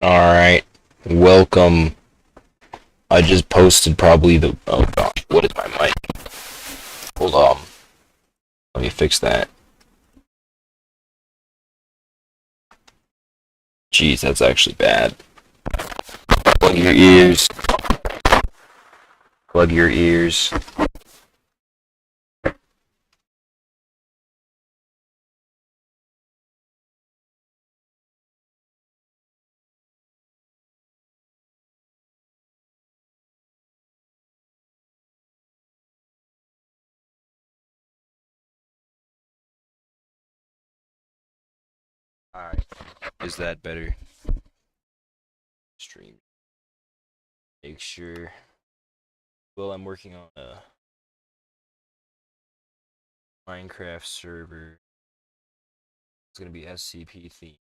Alright, welcome. I just posted probably the. Oh gosh, what is my mic? Hold on. Let me fix that. Jeez, that's actually bad. Plug your ears. Plug your ears. Alright, is that better? Stream. Make sure. Well, I'm working on a Minecraft server. It's gonna be SCP theme.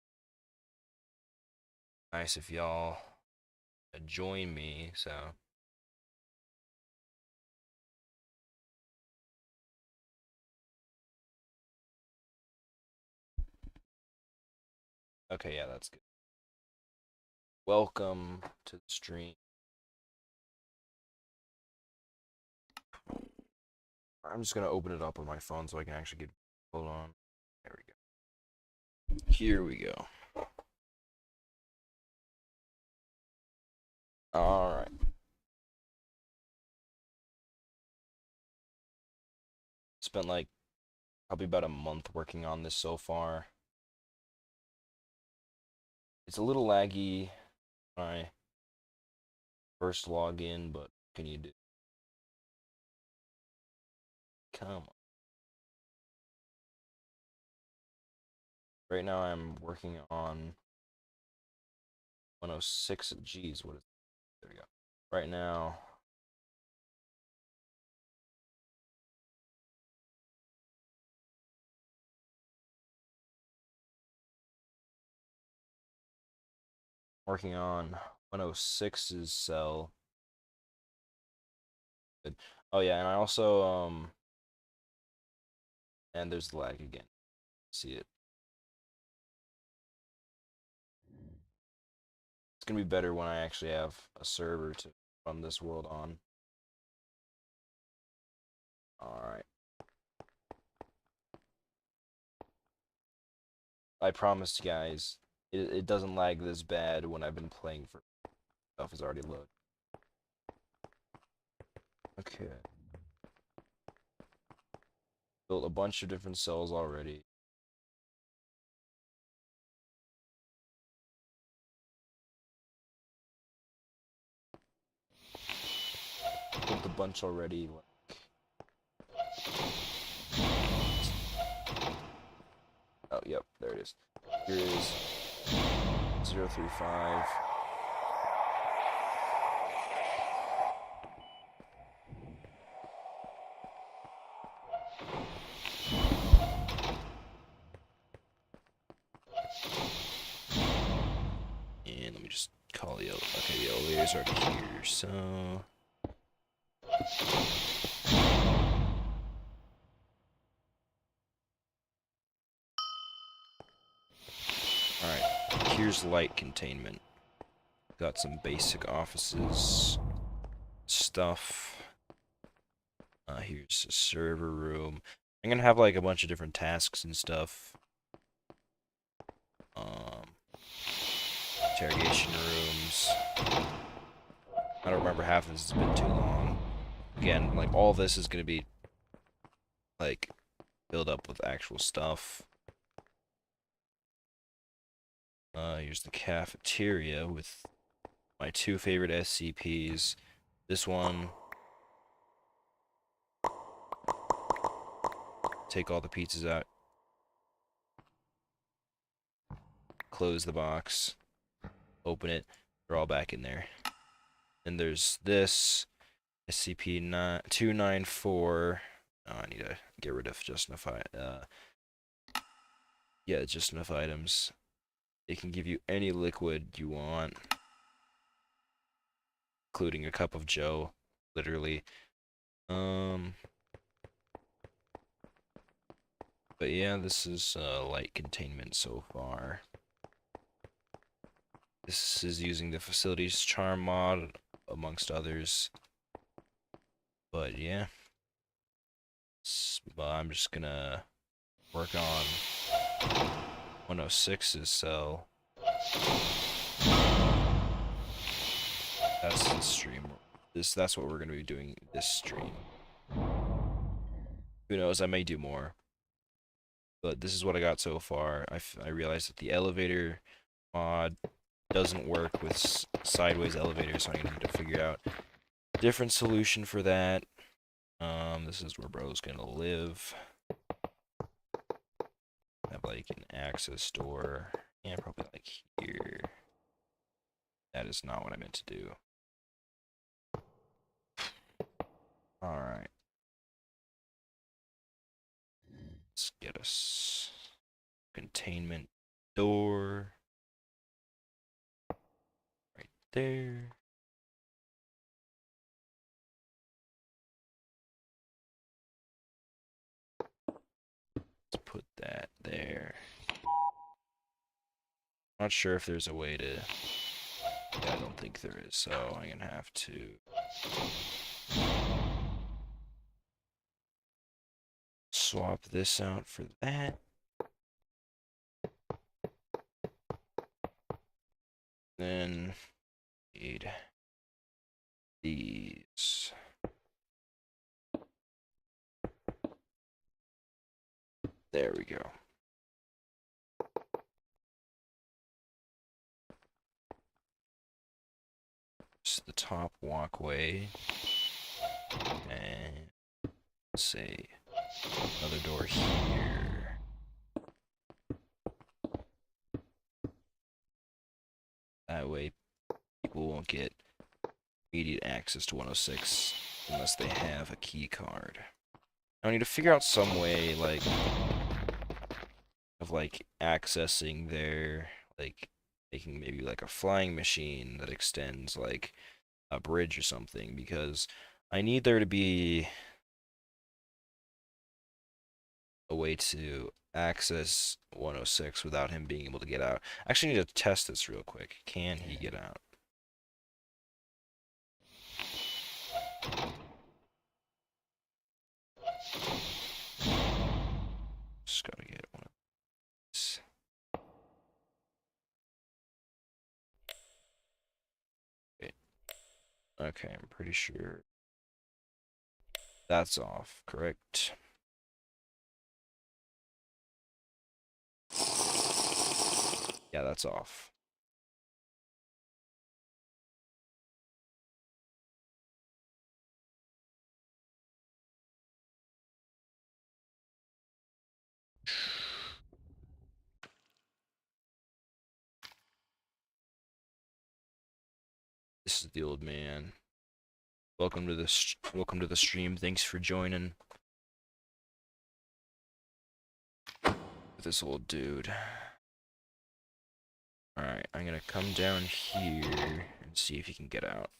Nice if y'all join me, so. Okay, yeah, that's good. Welcome to the stream. I'm just gonna open it up on my phone so I can actually get. Hold on. There we go. Here we go. Alright. Spent like probably about a month working on this so far. It's a little laggy when I first log in, but what can you do? Come on. Right now I'm working on 106. Geez, what is. There we go. Right now. Working on 106's cell. Good. Oh yeah, and I also and there's the lag again. See it. It's gonna be better when I actually have a server to run this world on. Alright. I promised you guys, it doesn't lag this bad when I've been playing for stuff is already loaded. Okay. Built a bunch of different cells already. Built a bunch already. Oh, yep, there it is. Here is 035. And let me just call the elevator. Okay, the elevator's already here, so. Alright, here's light containment. Got some basic offices stuff. Here's a server room. I'm gonna have like a bunch of different tasks and stuff. Interrogation rooms. I don't remember half of this, it's been too long. Again, like all this is gonna be like filled up with actual stuff. Here's the cafeteria with my two favorite SCPs. This one, take all the pizzas out, close the box, open it, they're all back in there. And there's this SCP-294. Oh, I need to get rid of just enough. Yeah, just enough items. It can give you any liquid you want, including a cup of Joe, literally. But yeah, this is light containment so far. This is using the facilities charm mod, amongst others. But yeah, but I'm just gonna work on 106's cell. That's the stream. That's what we're gonna be doing this stream. Who knows? I may do more, but this is what I got so far. I realized that the elevator mod doesn't work with sideways elevators, so I'm gonna need to figure out a different solution for that. This is where bro's gonna live. Have like an access door. Yeah, probably like here. That is not what I meant to do. Alright. Let's get us containment door. Right there. Let's put that there. Not sure if there's a way to... Yeah, I don't think there is, so I'm gonna have to... swap this out for that. Then need these. There we go. Just the top walkway. And say another door here. That way people won't get immediate access to 106 unless they have a key card. I need to figure out some way, like, of, like, accessing their, like, making maybe, like, a flying machine that extends, like, a bridge or something, because I need there to be a way to access 106 without him being able to get out. I actually need to test this real quick. Can he get out? Just gotta get one of these. Wait. Okay, I'm pretty sure that's off, correct? Yeah, that's off. This is the old man. Welcome to the stream. Thanks for joining. This old dude. Alright, I'm gonna come down here and see if he can get out.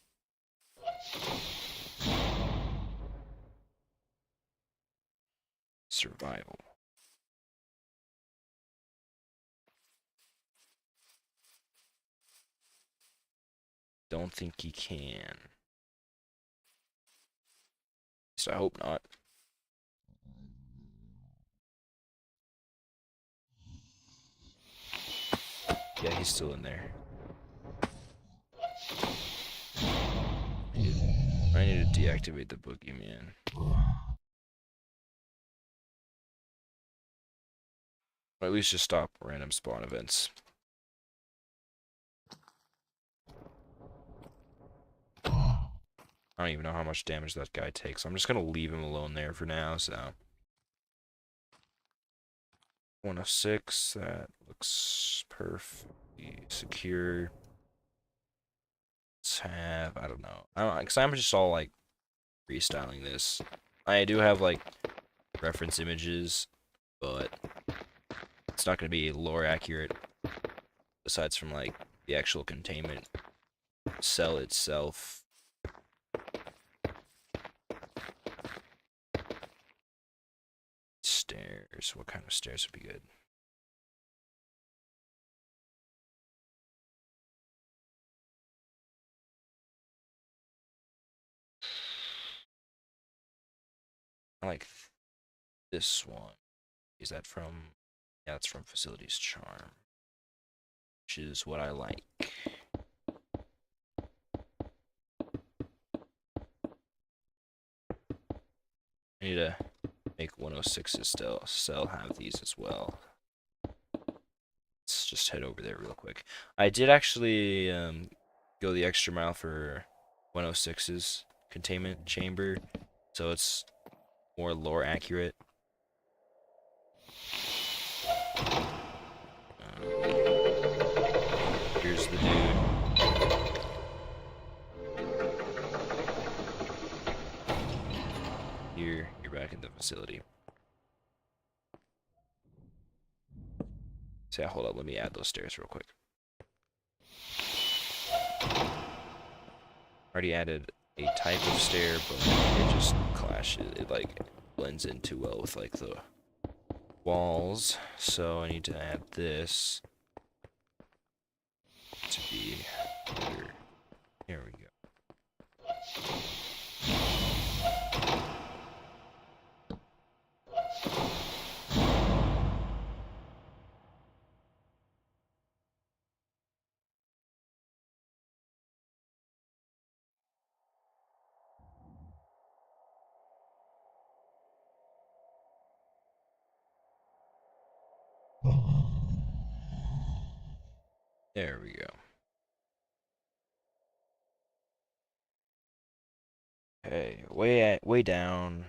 Survival. Don't think he can. So I hope not. Yeah, he's still in there. I need to deactivate the boogeyman. Or at least just stop random spawn events. I don't even know how much damage that guy takes. I'm just gonna leave him alone there for now, so. 106, that looks perfectly secure. Let's have, I don't know. I don't know, because I'm just all like freestyling this. I do have like reference images, but it's not gonna be lore accurate aside from like the actual containment cell itself. Stairs. What kind of stairs would be good? I like this one. Is that from? Yeah, it's from Facilities Charm, which is what I like. I need to make 106s still have these as well. Let's just head over there real quick. I did actually go the extra mile for 106's containment chamber, so it's more lore accurate. Here's the dude. You're back in the facility. So yeah, hold up, let me add those stairs real quick. Already added a type of stair, but it just clashes. It like blends in too well with like the walls. So I need to add this to be better. Here we go. There we go. Okay, way down.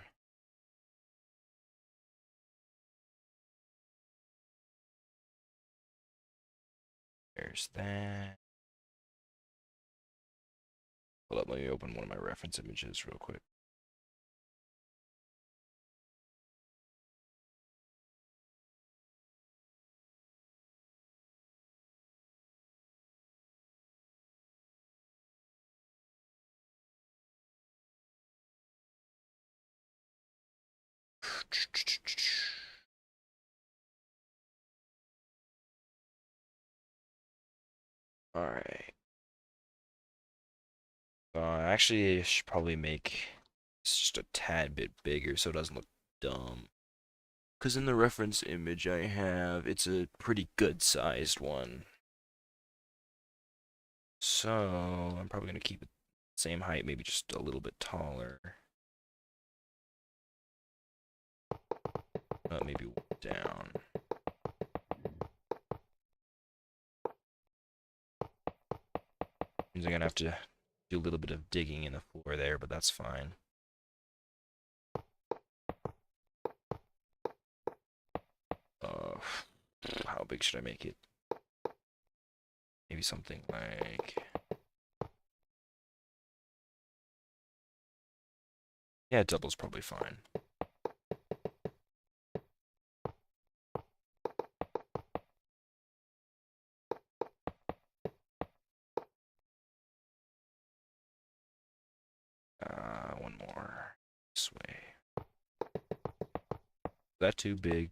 There's that. Hold up, let me open one of my reference images real quick. Alright. Actually, I should probably make this just a tad bit bigger so it doesn't look dumb. Because in the reference image I have, it's a pretty good sized one. So, I'm probably going to keep it the same height, maybe just a little bit taller. Maybe down. Means I'm going to have to do a little bit of digging in the floor there, but that's fine. How big should I make it? Maybe something like... Yeah, double's probably fine. One more. This way. Is that too big?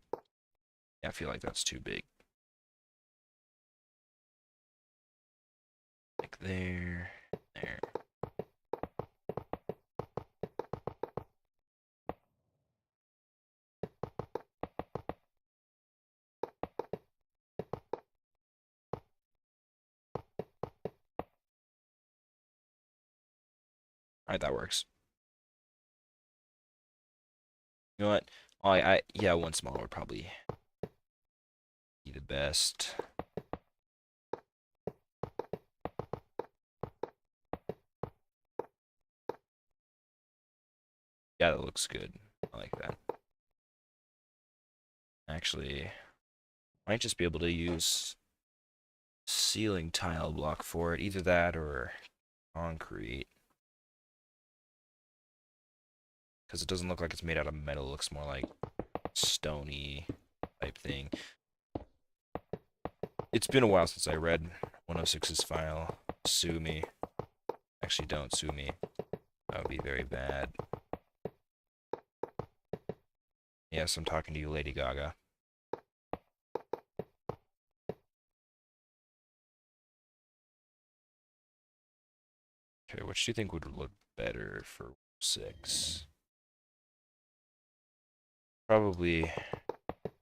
Yeah, I feel like that's too big. Like there. There. Alright, that works. You know what? Yeah, one small would probably be the best. Yeah, that looks good. I like that. Actually, might just be able to use ceiling tile block for it. Either that or concrete. Because it doesn't look like it's made out of metal. It looks more like stony type thing. It's been a while since I read 106's file. Sue me. Actually, don't sue me. That would be very bad. Yes, I'm talking to you, Lady Gaga. Okay, which do you think would look better for 6? Probably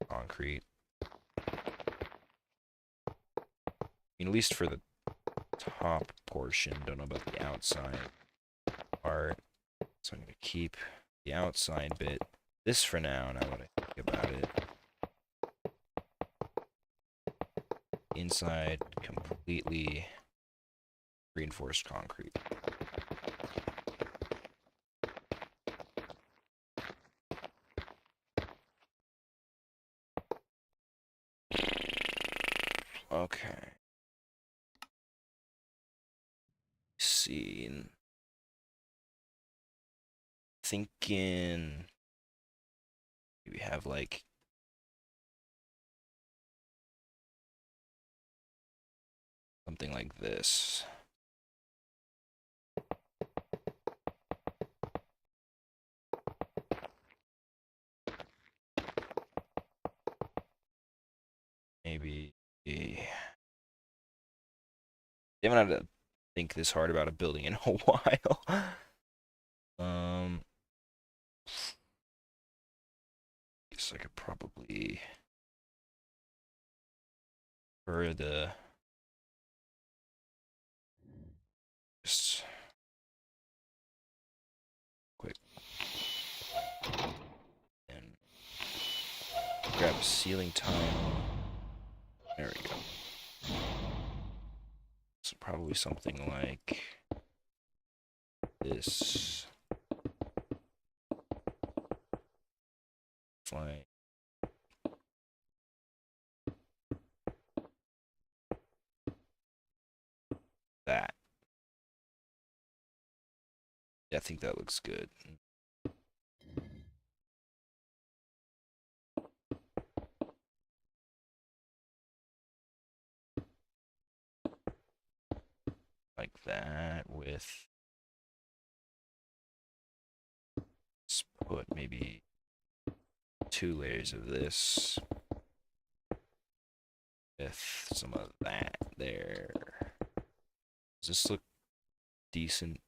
concrete. I mean, at least for the top portion. Don't know about the outside part. So I'm going to keep the outside bit. This for now, now that I think about it. Inside, completely reinforced concrete. Okay. See. Thinking we have like something like this. Maybe they haven't had to think this hard about a building in a while. Guess I could probably for the just quick and grab a ceiling tile. There we go. So probably something like this. Like that. Yeah, I think that looks good. Like that with, let's put maybe 2 layers of this with some of that there. Does this look decent?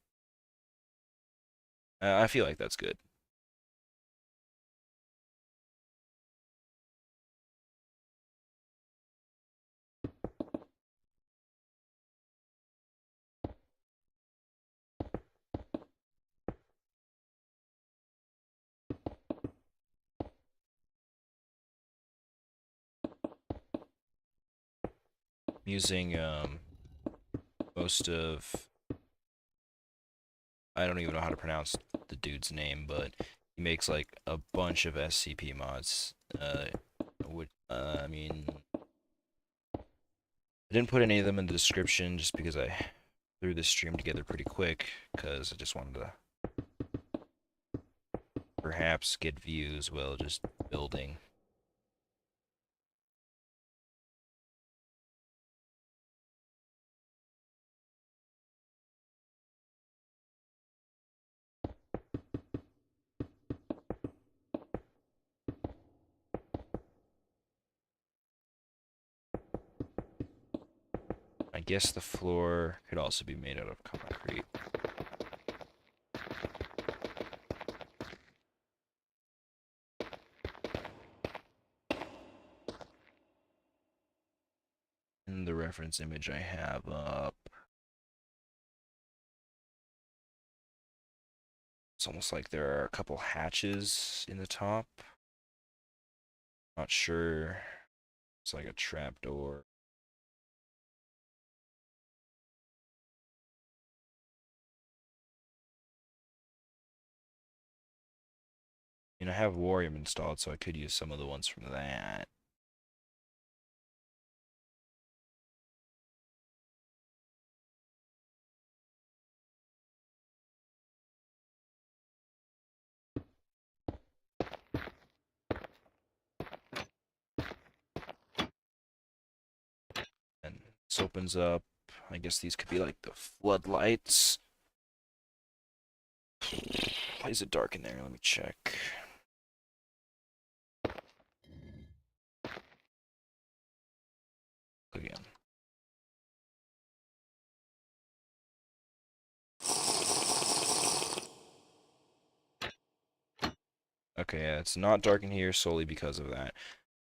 I feel like that's good. Using most of, I don't even know how to pronounce the dude's name, but he makes like a bunch of SCP mods. I mean, I didn't put any of them in the description just because I threw this stream together pretty quick because I just wanted to perhaps get views while just building. I guess the floor could also be made out of concrete. In the reference image I have up, it's almost like there are a couple hatches in the top. Not sure. It's like a trap door. I mean, I have Warrior installed, so I could use some of the ones from that. And this opens up. I guess these could be like the floodlights. Why is it dark in there? Let me check. Again. Okay, yeah, it's not dark in here solely because of that.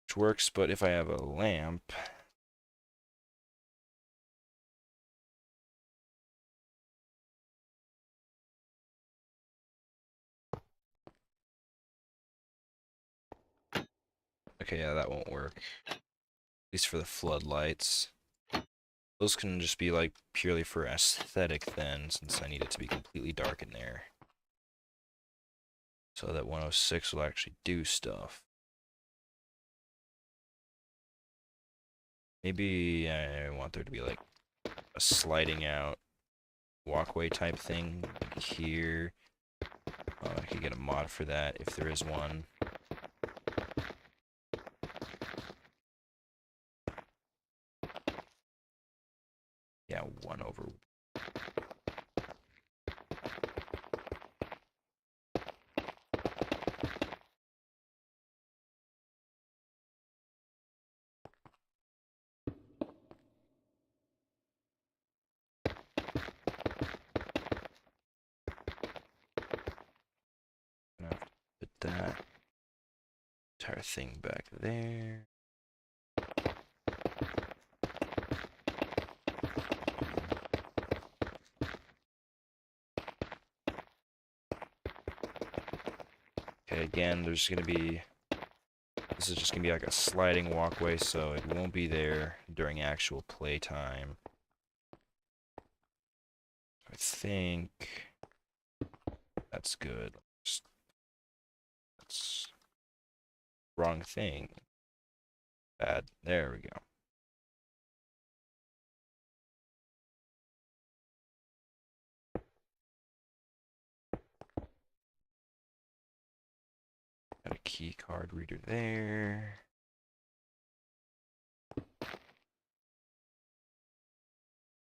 Which works, but if I have a lamp... Okay, yeah, that won't work. At least for the floodlights. Those can just be, like, purely for aesthetic then, since I need it to be completely dark in there. So that 106 will actually do stuff. Maybe I want there to be, like, a sliding out walkway type thing here. I could get a mod for that if there is one. Yeah, 1 over. Gonna have to put that entire thing back there. Okay, again, there's gonna be... This is just gonna be like a sliding walkway, so it won't be there during actual playtime. I think that's good. That's wrong thing. Bad. There we go. Got a key card reader there.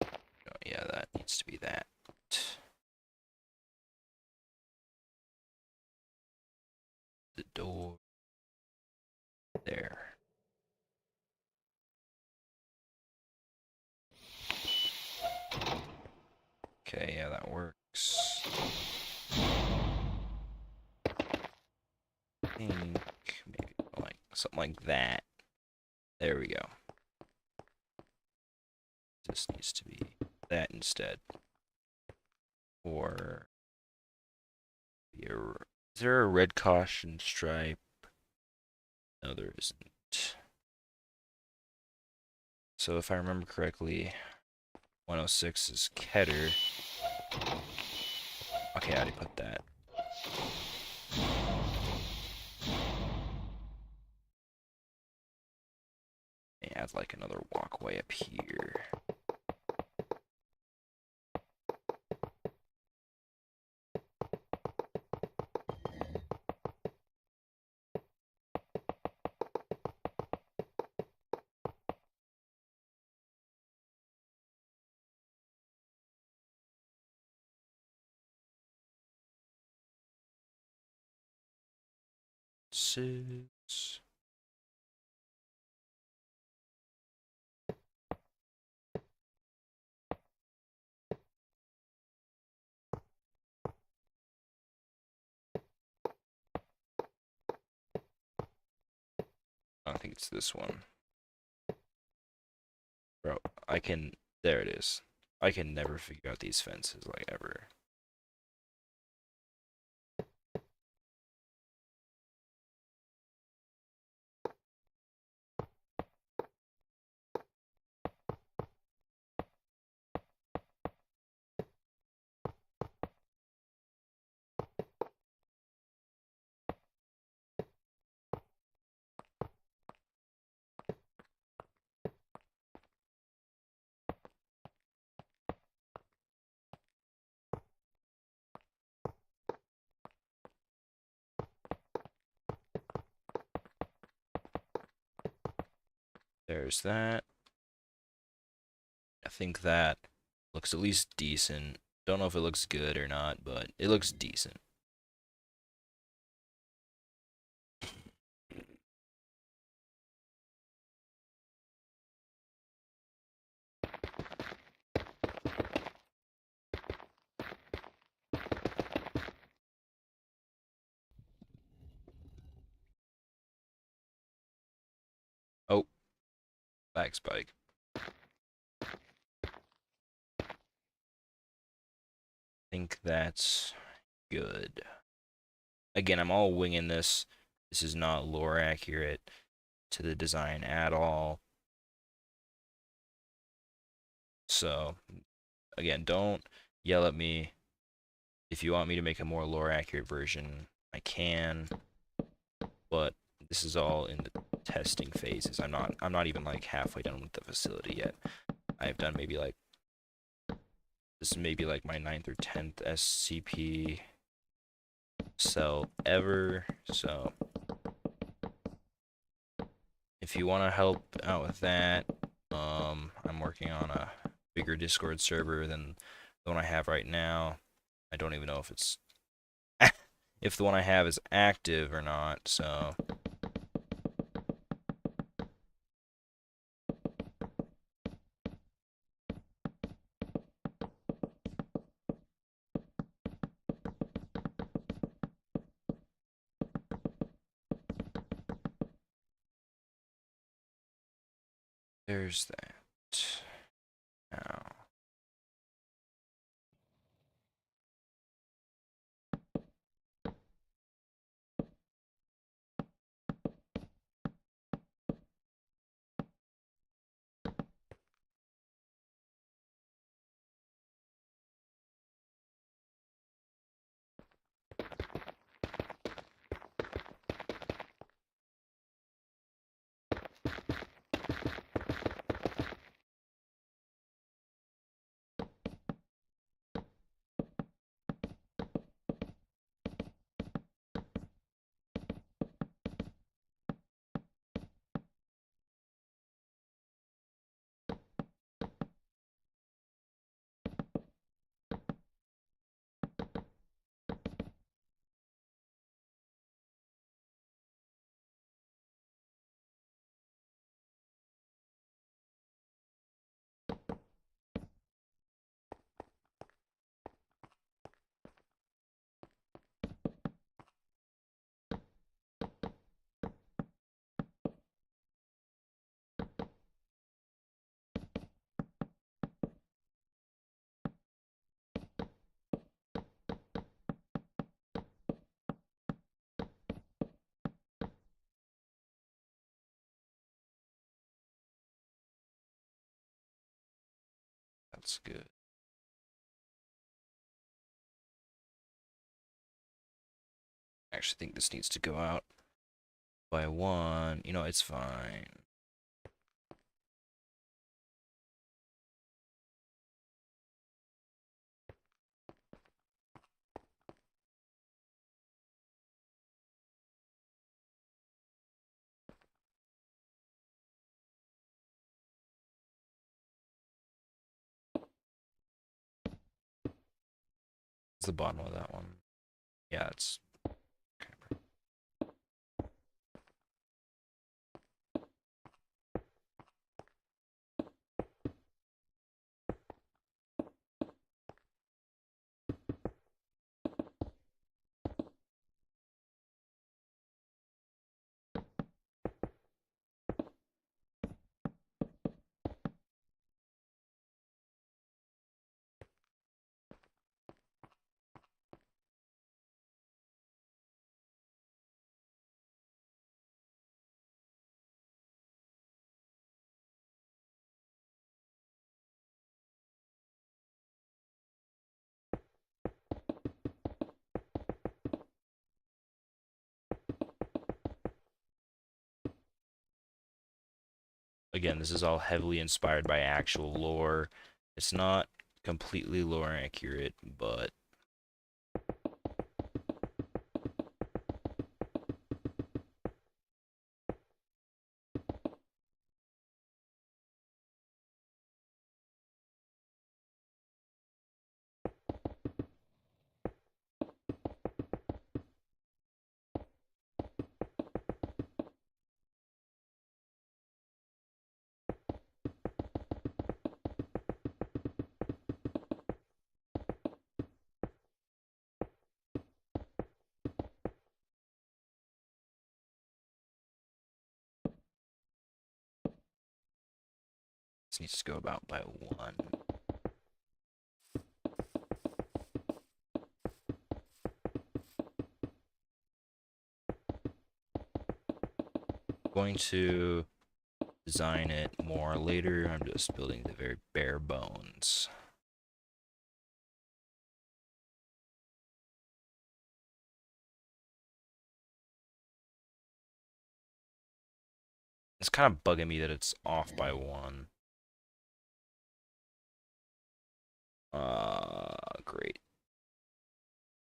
Oh, yeah, that needs to be that. The door. There. Okay, yeah, that works. I think maybe like something like that. There we go. This needs to be that instead. Or is there a red caution stripe? No, there isn't. So if I remember correctly, 106 is Keter. Okay, I already put that. Add like another walkway up here. Six. I think it's this one. Bro, I can... There it is. I can never figure out these fences, like, ever. There's that. I think that looks at least decent. Don't know if it looks good or not, but it looks decent. Lag spike. I think that's good. Again, I'm all winging this. This is not lore accurate to the design at all. So, again, don't yell at me. If you want me to make a more lore accurate version, I can. But this is all in the testing phases. I'm not even like halfway done with the facility yet. I've done maybe like this is maybe like my 9th or 10th SCP cell ever. So if you want to help out with that, I'm working on a bigger Discord server than the one I have right now. I don't even know if it's if the one I have is active or not. So there's that. Now, that's good. I actually think this needs to go out by one. You know, it's fine. It's the bottom of that one. Yeah, it's okay. Again, this is all heavily inspired by actual lore. It's not completely lore accurate, but This needs to go about by 1. Going to design it more later. I'm just building the very bare bones. It's kind of bugging me that it's off by 1. Great.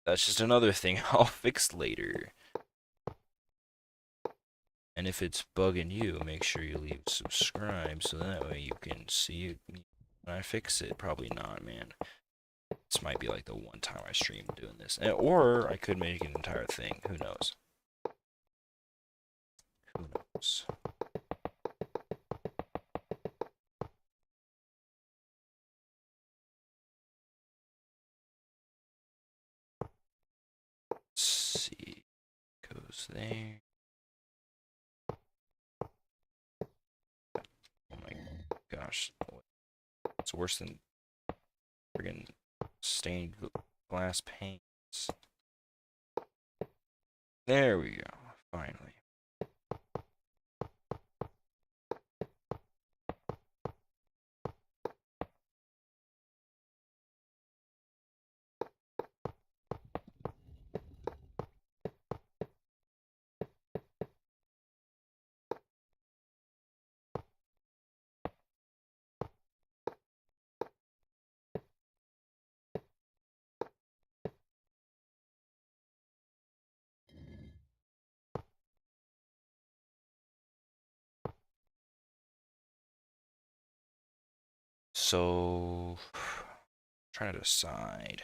That's just another thing I'll fix later. And if it's bugging you, make sure you leave subscribe so that way you can see it when I fix it. Probably not, man. This might be like the one time I stream doing this. Or I could make an entire thing. Who knows? Who knows? Let's see. Goes there. Oh my gosh. It's worse than friggin' stained glass paints. There we go. Finally. So, trying to decide.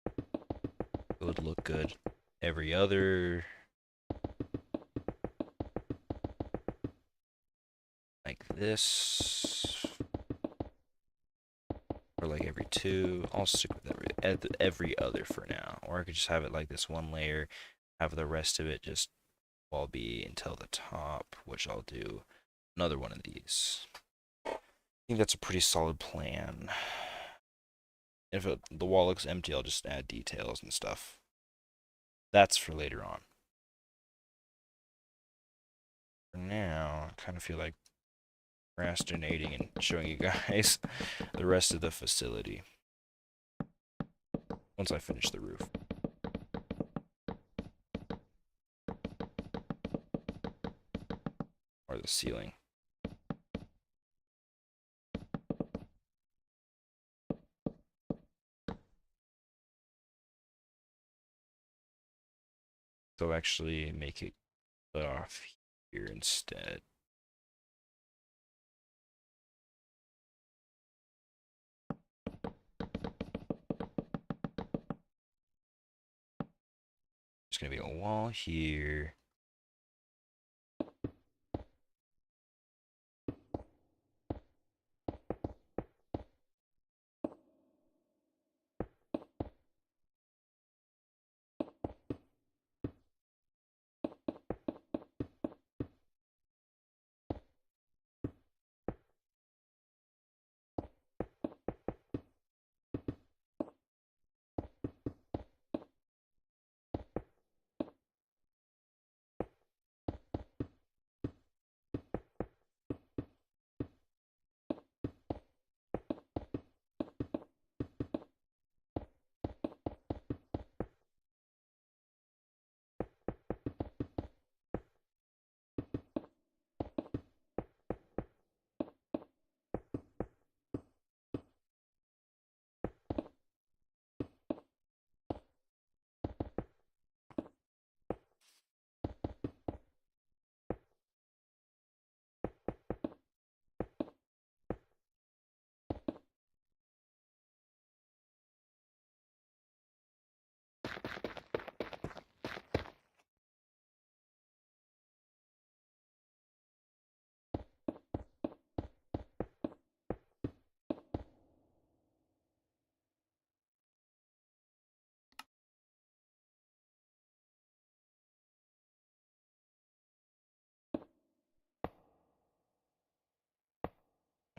It would look good every other, like this, or like every 2. I'll stick with every other for now, or I could just have it like this one layer, have the rest of it just all be until the top, which I'll do another one of these. I think that's a pretty solid plan. If the wall looks empty, I'll just add details and stuff. That's for later on. For now, I kind of feel like procrastinating and showing you guys the rest of the facility once I finish the roof. Or the ceiling. So actually make it cut off here instead. There's gonna be a wall here.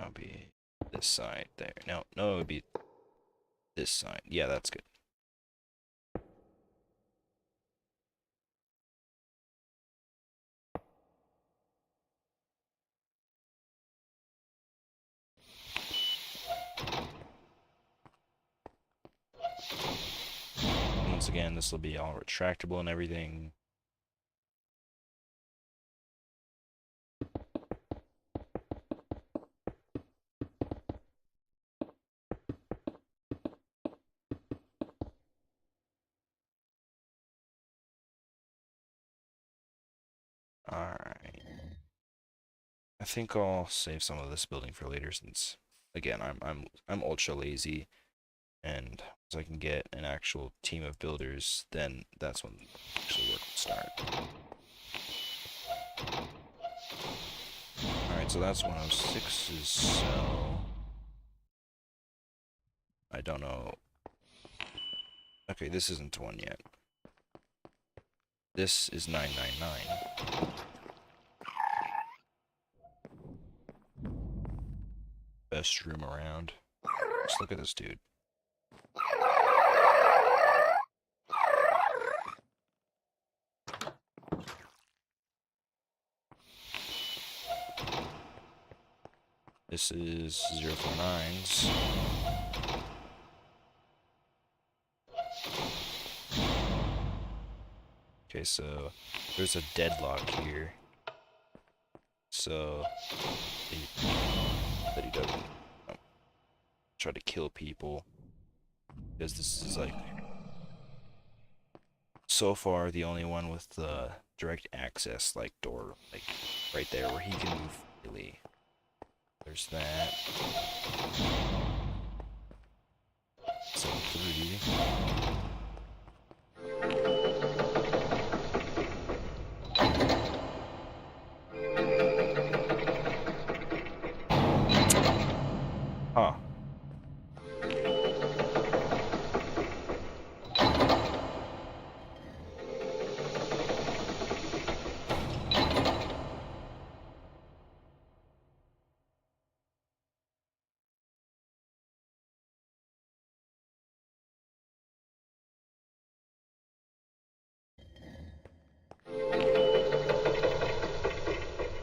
That'll be this side there. No, it would be this side. Yeah, that's good. Once again, this will be all retractable and everything. Alright. I think I'll save some of this building for later since again I'm ultra lazy, and once I can get an actual team of builders, then that's when actually work will start. Alright, so that's 106's cell. I don't know. Okay, this isn't one yet. This is 999. Best room around. Just look at this dude. This is 049's. Okay, so there's a deadlock here. So that he doesn't try to kill people, because this is like so far the only one with the direct access like door, like right there where he can move freely. There's that. 7-3. Huh.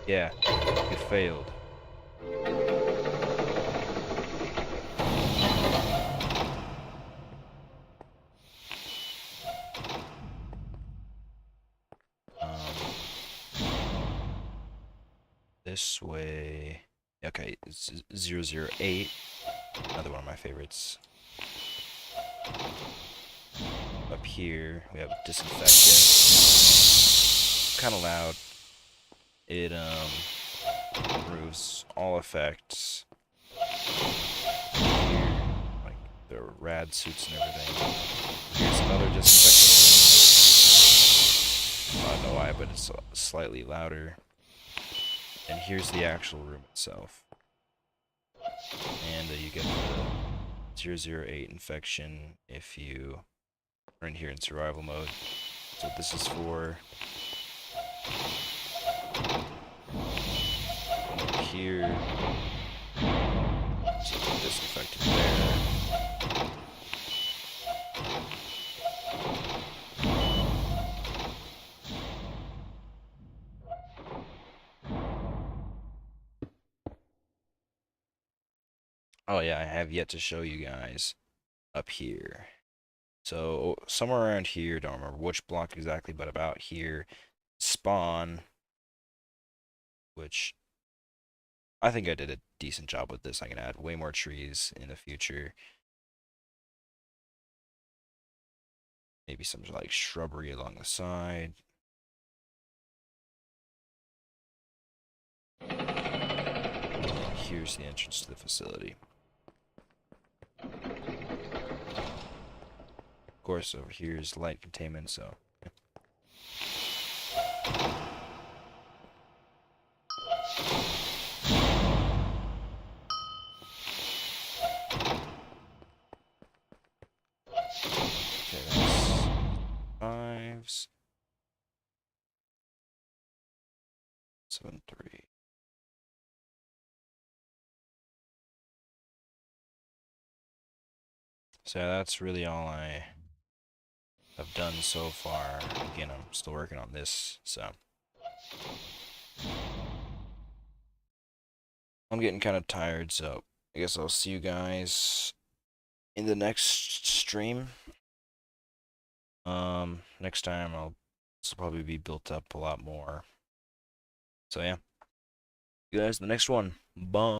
Yeah, you failed. This way. Okay, it's 008. Another one of my favorites. Up here, we have disinfectant. Kind of loud. It removes all effects. Here, like the rad suits and everything. Here's another disinfectant room. I don't know why, but it's slightly louder. And here's the actual room itself. And you get the 008 infection if you are in here in survival mode. So this is for. And here, so disinfectant there. Oh yeah, I have yet to show you guys up here. So somewhere around here, don't remember which block exactly, but about here, spawn, which I think I did a decent job with this. I can add way more trees in the future. Maybe some like shrubbery along the side. And here's the entrance to the facility. Of course, over here is light containment, so. Okay, that's 5s. 7-3. So yeah, that's really all I have done so far. Again, I'm still working on this, so I'm getting kind of tired, so I guess I'll see you guys in the next stream. Next time this will probably be built up a lot more. So yeah, see you guys in the next one. Bye.